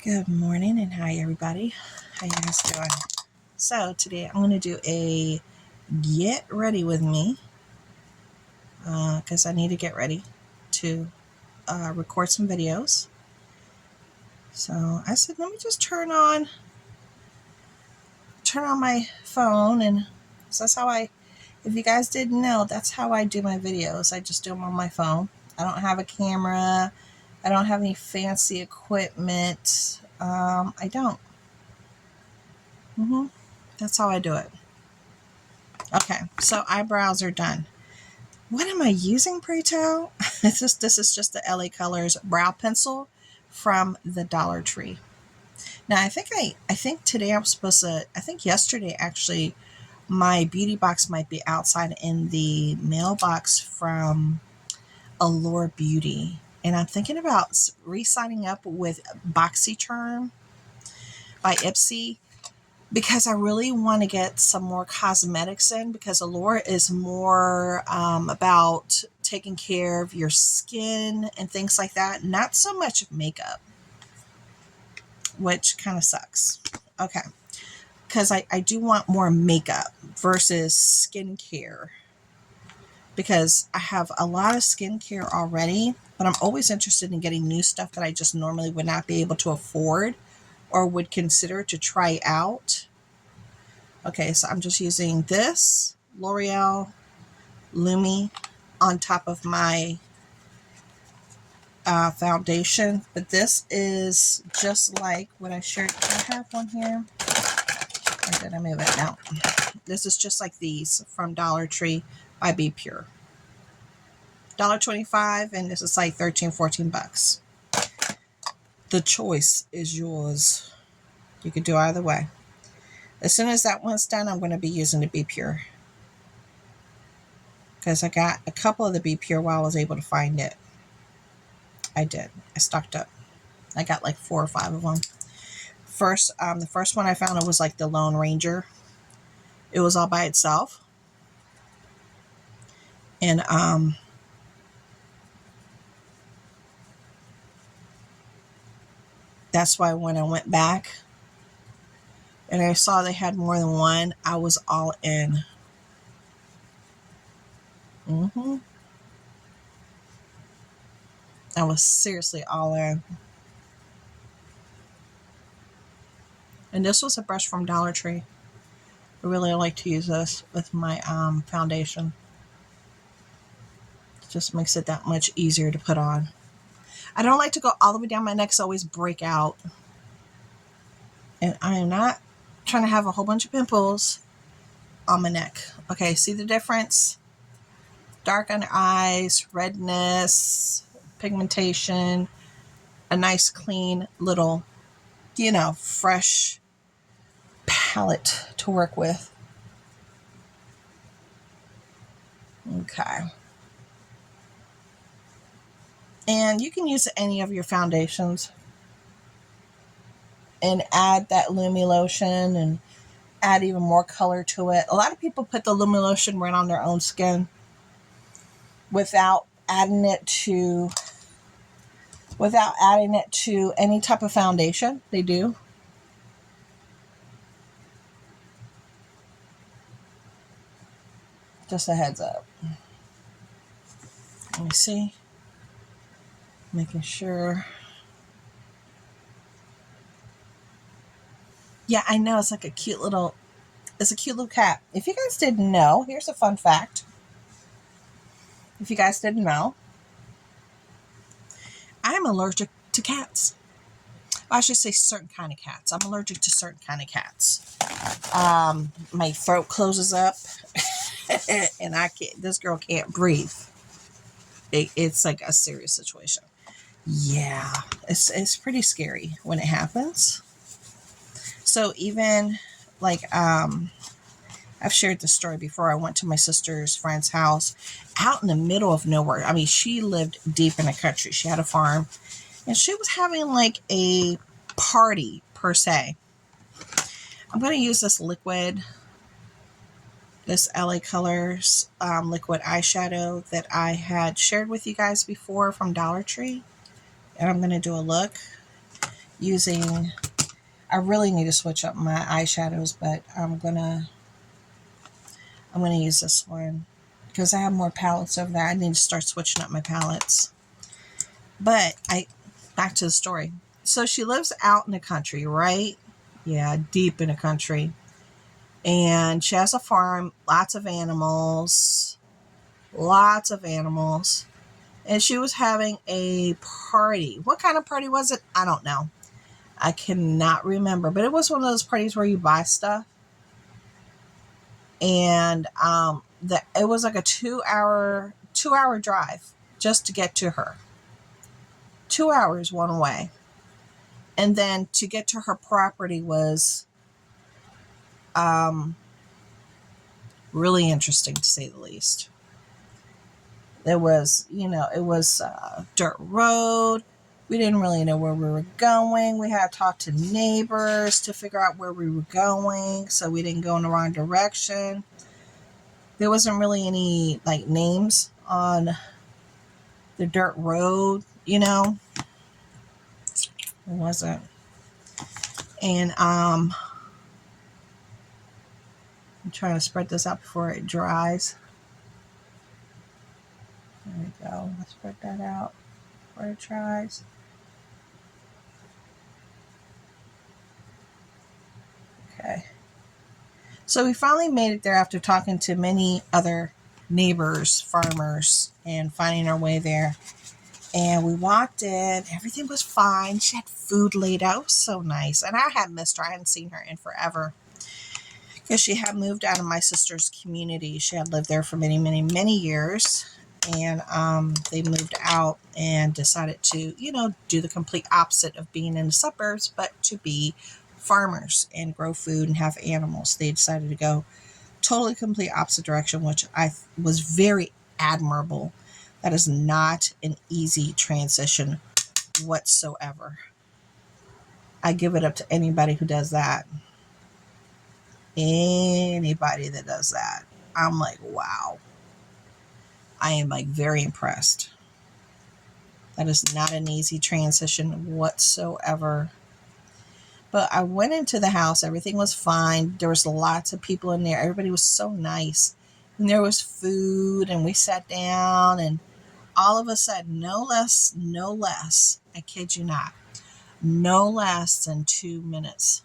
Good morning and hi everybody. How you guys doing? So today I'm going to do a get ready with me because I need to get ready to record some videos. So I said let me just turn on my phone, and so that's how if you guys didn't know, that's how I do my videos. I just do them on my phone. I don't have a camera. I don't have any fancy equipment. I don't. That's how I do it. Okay, so eyebrows are done. What am I using, pray tell? This is just the LA Colors brow pencil from the Dollar Tree. Now I think today I'm supposed to. I think yesterday actually, my beauty box might be outside in the mailbox from Allure Beauty, and I'm thinking about re-signing up with BoxyCharm by Ipsy, because I really want to get some more cosmetics in, because Allure is more about taking care of your skin and things like that. Not so much makeup, which kind of sucks. Okay. Because I do want more makeup versus skincare, because I have a lot of skincare already, but I'm always interested in getting new stuff that I just normally would not be able to afford or would consider to try out. Okay, so I'm just using this L'Oreal Lumi on top of my foundation. But this is just like what I shared. Do I have one here? Or did I move it? No. This is just like these from Dollar Tree by Be Pure. $1.25, and this is like 13, 14 bucks. The choice is yours. You could do either way. As soon as that one's done, I'm going to be using the Be Pure, because I got a couple of the Be Pure while I was able to find it. I did. I stocked up. I got like 4 or 5 of them. The first one I found, it was like the Lone Ranger. It was all by itself. And that's why when I went back and I saw they had more than one, I was all in. I was seriously all in. And this was a brush from Dollar Tree. I really like to use this with my foundation. It just makes it that much easier to put on. I don't like to go all the way down my neck, so I always break out. And I am not trying to have a whole bunch of pimples on my neck. Okay, see the difference? Dark under eyes, redness, pigmentation, a nice clean little, fresh palette to work with. Okay. And you can use any of your foundations and add that Lumi lotion and add even more color to it. A lot of people put the Lumi lotion right on their own skin without adding it to any type of foundation. They do. Just a heads up. Let me see. Making sure. Yeah, I know, it's a cute little cat. If you guys didn't know, here's a fun fact. If you guys didn't know, I'm allergic to cats. Well, I should say certain kind of cats. I'm allergic to certain kind of cats. My throat closes up and this girl can't breathe. It's like a serious situation. Yeah, it's pretty scary when it happens. So even like I've shared this story before. I went to my sister's friend's house out in the middle of nowhere. I mean, she lived deep in the country. She had a farm, and she was having like a party per se. I'm going to use this liquid, this LA Colors liquid eyeshadow that I had shared with you guys before from Dollar Tree. And I'm going to do a look. using, I really need to switch up my eyeshadows, but I'm gonna use this one because I have more palettes over there. I need to start switching up my palettes. But back to the story. So she lives out in the country, right? Yeah, deep in the country. And she has a farm, lots of animals. And she was having a party. What kind of party was it? I don't know. I cannot remember. But it was one of those parties where you buy stuff. And it was like a 2-hour drive just to get to her. 2 hours one way. And then to get to her property was really interesting, to say the least. It was a dirt road. We didn't really know where we were going. We had to talk to neighbors to figure out where we were going, so we didn't go in the wrong direction. There wasn't really any like names on the dirt road, It wasn't. And I'm trying to spread this out before it dries. There we go. Let's spread that out before it dries. Okay. So we finally made it there after talking to many other neighbors, farmers, and finding our way there. And we walked in. Everything was fine. She had food laid out. It was so nice. And I had missed her. I hadn't seen her in forever. Because she had moved out of my sister's community. She had lived there for many, many, many years. And they moved out and decided to, do the complete opposite of being in the suburbs, but to be farmers and grow food and have animals. They decided to go totally complete opposite direction, which I was very admirable. That is not an easy transition whatsoever. I give it up to anybody who does that. Anybody that does that. I'm like, wow. I am like very impressed. That is not an easy transition whatsoever. But I went into the house. Everything was fine. There was lots of people in there. Everybody was so nice. And there was food, and we sat down, and all of a sudden, no less, I kid you not, no less than 2 minutes.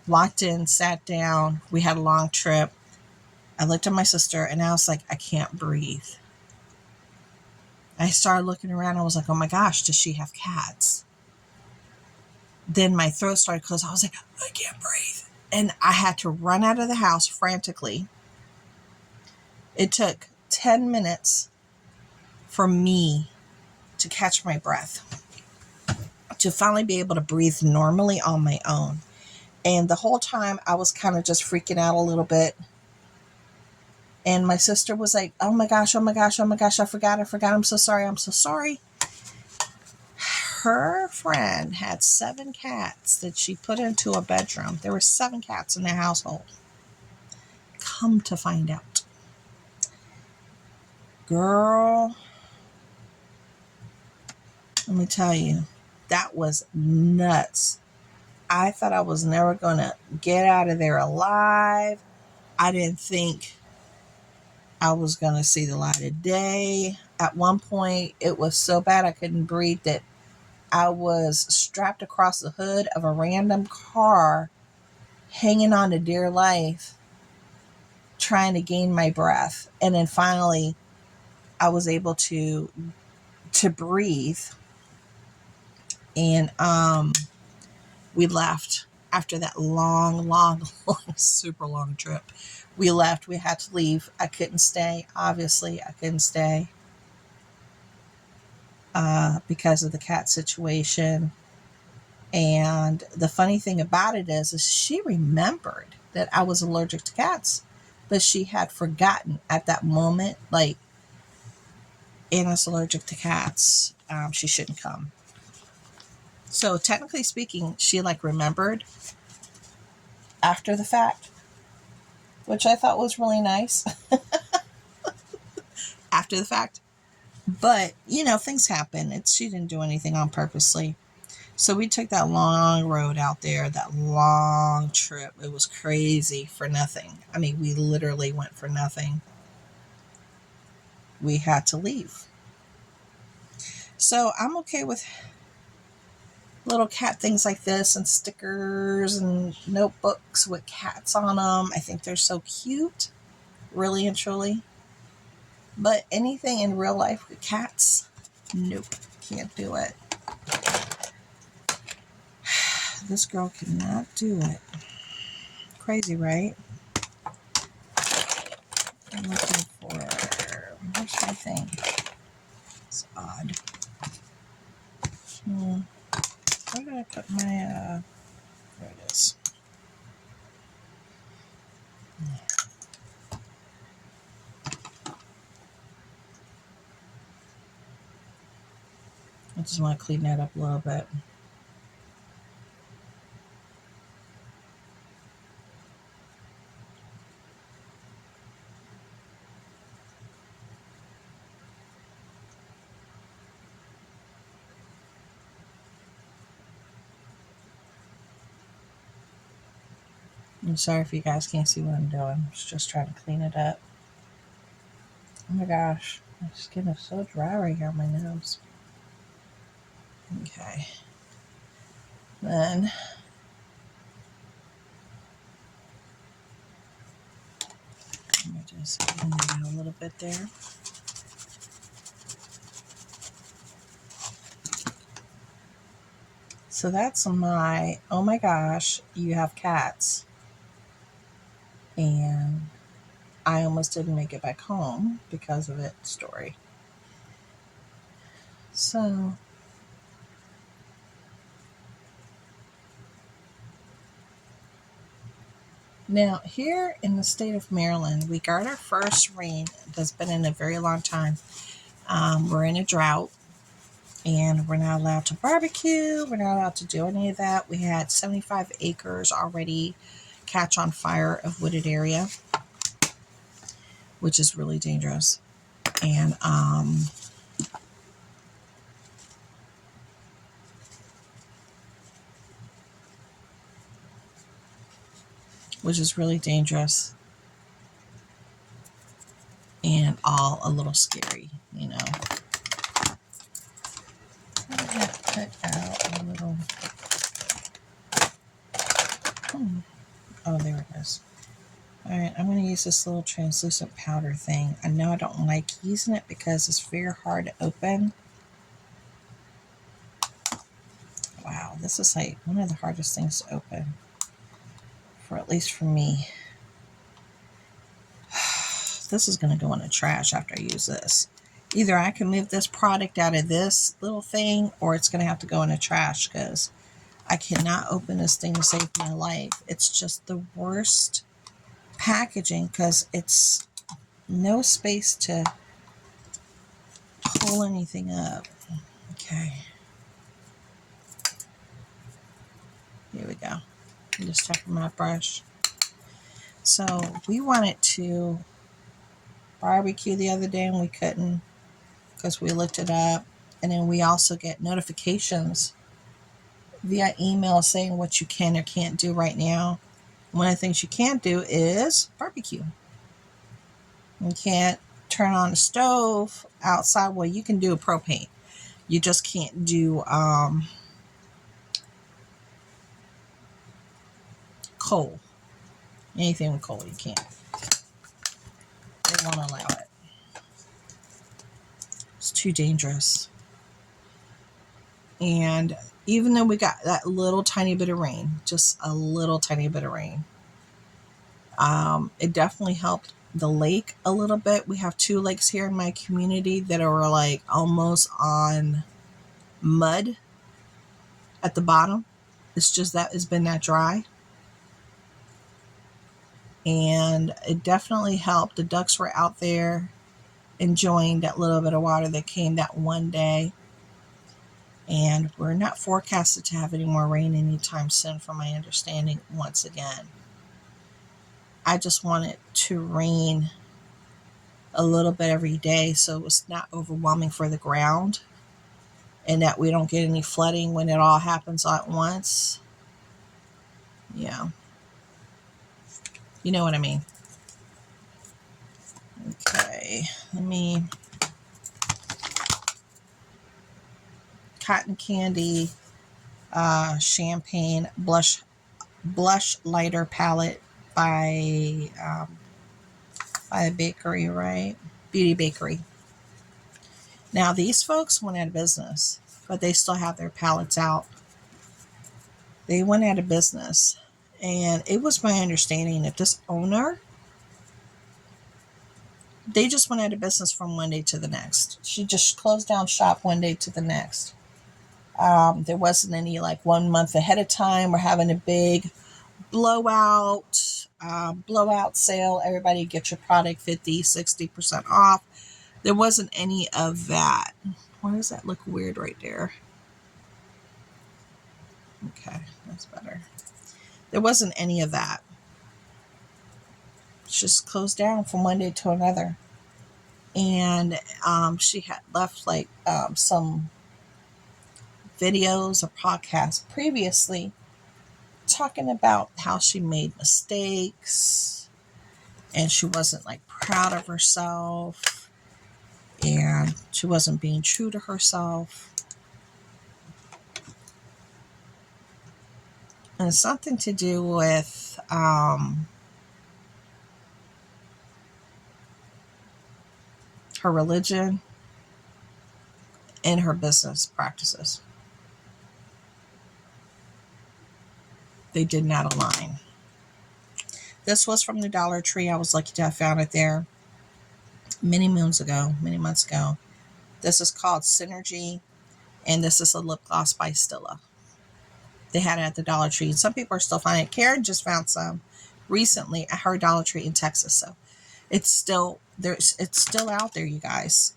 Walked in, sat down. We had a long trip. I looked at my sister, and I was like, I can't breathe. I started looking around. I was like, oh my gosh, does she have cats? Then my throat started to close. I was like, I can't breathe. And I had to run out of the house frantically. It took 10 minutes for me to catch my breath, to finally be able to breathe normally on my own. And the whole time I was kind of just freaking out a little bit. And my sister was like, oh my gosh, I forgot. I'm so sorry. Her friend had 7 cats that she put into a bedroom. There were 7 cats in the household. Come to find out. Girl, let me tell you, that was nuts. I thought I was never going to get out of there alive. I didn't think I was going to see the light of day. At one point, it was so bad I couldn't breathe that I was strapped across the hood of a random car, hanging on to dear life, trying to gain my breath. And then finally, I was able to breathe. And we left after that long, super long trip. We left. We had to leave. I couldn't stay. Obviously, I couldn't stay because of the cat situation. And the funny thing about it is she remembered that I was allergic to cats, but she had forgotten at that moment, like, Anna's allergic to cats. She shouldn't come. So technically speaking, she remembered after the fact, which I thought was really nice. After the fact. But, things happen. She didn't do anything on purposely. So we took that long road out there, that long trip. It was crazy for nothing. I mean, we literally went for nothing. We had to leave. So I'm okay with little cat things like this and stickers and notebooks with cats on them. I think they're so cute, really and truly. But anything in real life with cats, nope, can't do it. This girl cannot do it. Crazy, right? I'm looking for, where's my thing? It's odd. Where did I put my, there it is. I just want to clean that up a little bit. I'm sorry if you guys can't see what I'm doing. I'm just trying to clean it up. Oh my gosh, my skin is so dry right here on my nose. Okay. Then let me just clean that out a little bit there. So that's my, oh my gosh, you have cats. And I almost didn't make it back home because of it story. So now here in the state of Maryland, we got our first rain that's been in a very long time. We're in a drought and we're not allowed to barbecue. We're not allowed to do any of that. We had 75 acres already catch on fire of wooded area, which is really dangerous. And which is really dangerous and all a little scary, you know. I'm going to cut out a little. Oh, there it is. All right, I'm going to use this little translucent powder thing. I know I don't like using it because it's very hard to open. Wow, this is like one of the hardest things to open, for at least for me. This is going to go in the trash after I use this. Either I can move this product out of this little thing, or it's going to have to go in the trash because I cannot open this thing to save my life. It's just the worst packaging because it's no space to pull anything up. Okay. Here we go. I'm just checking my brush. So we wanted to barbecue the other day and we couldn't because we looked it up. And then we also get notifications via email saying what you can or can't do right now. One of the things you can't do is barbecue. You can't turn on the stove outside. Well, you can do a propane. You just can't do coal. Anything with coal, you can't. They won't allow it. It's too dangerous. And even though we got that little tiny bit of rain, just a little tiny bit of rain, it definitely helped the lake a little bit. We have 2 lakes here in my community that are like almost on mud at the bottom. It's just that it's been that dry. And it definitely helped. The ducks were out there enjoying that little bit of water that came that one day. And we're not forecasted to have any more rain anytime soon, from my understanding, once again. I just want it to rain a little bit every day so it's not overwhelming for the ground and that we don't get any flooding when it all happens all at once. Yeah. You know what I mean. Okay, let me... Cotton Candy Champagne Blush Lighter Palette by a bakery, right? Beauty Bakery. Now, these folks went out of business, but they still have their palettes out. They went out of business, and it was my understanding that this owner, they just went out of business from one day to the next. She just closed down shop one day to the next. There wasn't any like 1 month ahead of time. We're having a big blowout sale. Everybody get your product 50-60% off. There wasn't any of that. Why does that look weird right there? Okay, that's better. There wasn't any of that. It's just closed down from one day to another. And she had left like some videos or podcasts previously talking about how she made mistakes and she wasn't like proud of herself and she wasn't being true to herself. And it's something to do with her religion and her business practices. They did not align. This was from the Dollar Tree. I was lucky to have found it there many months ago. This is called Synergy, and this is a lip gloss by Stila. They had it at the Dollar Tree. Some people are still finding it. Karen just found some recently at her Dollar Tree in Texas. So it's still there. It's still out there, you guys.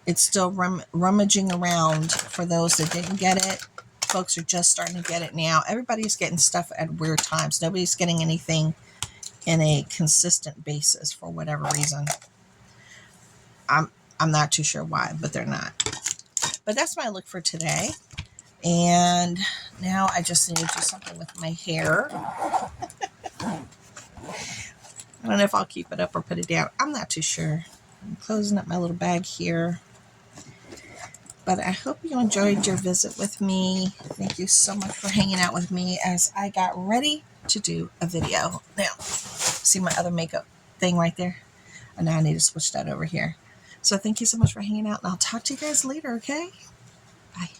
It's still rummaging around for those that didn't get it. Folks are just starting to get it now. Everybody's getting stuff at weird times. Nobody's getting anything in a consistent basis for whatever reason. I'm not too sure why, but they're not. But that's my look for today. And now I just need to do something with my hair. I don't know if I'll keep it up or put it down. I'm not too sure. I'm closing up my little bag here. But I hope you enjoyed your visit with me. Thank you so much for hanging out with me as I got ready to do a video. Now, see my other makeup thing right there? And now I need to switch that over here. So thank you so much for hanging out, and I'll talk to you guys later, okay? Bye.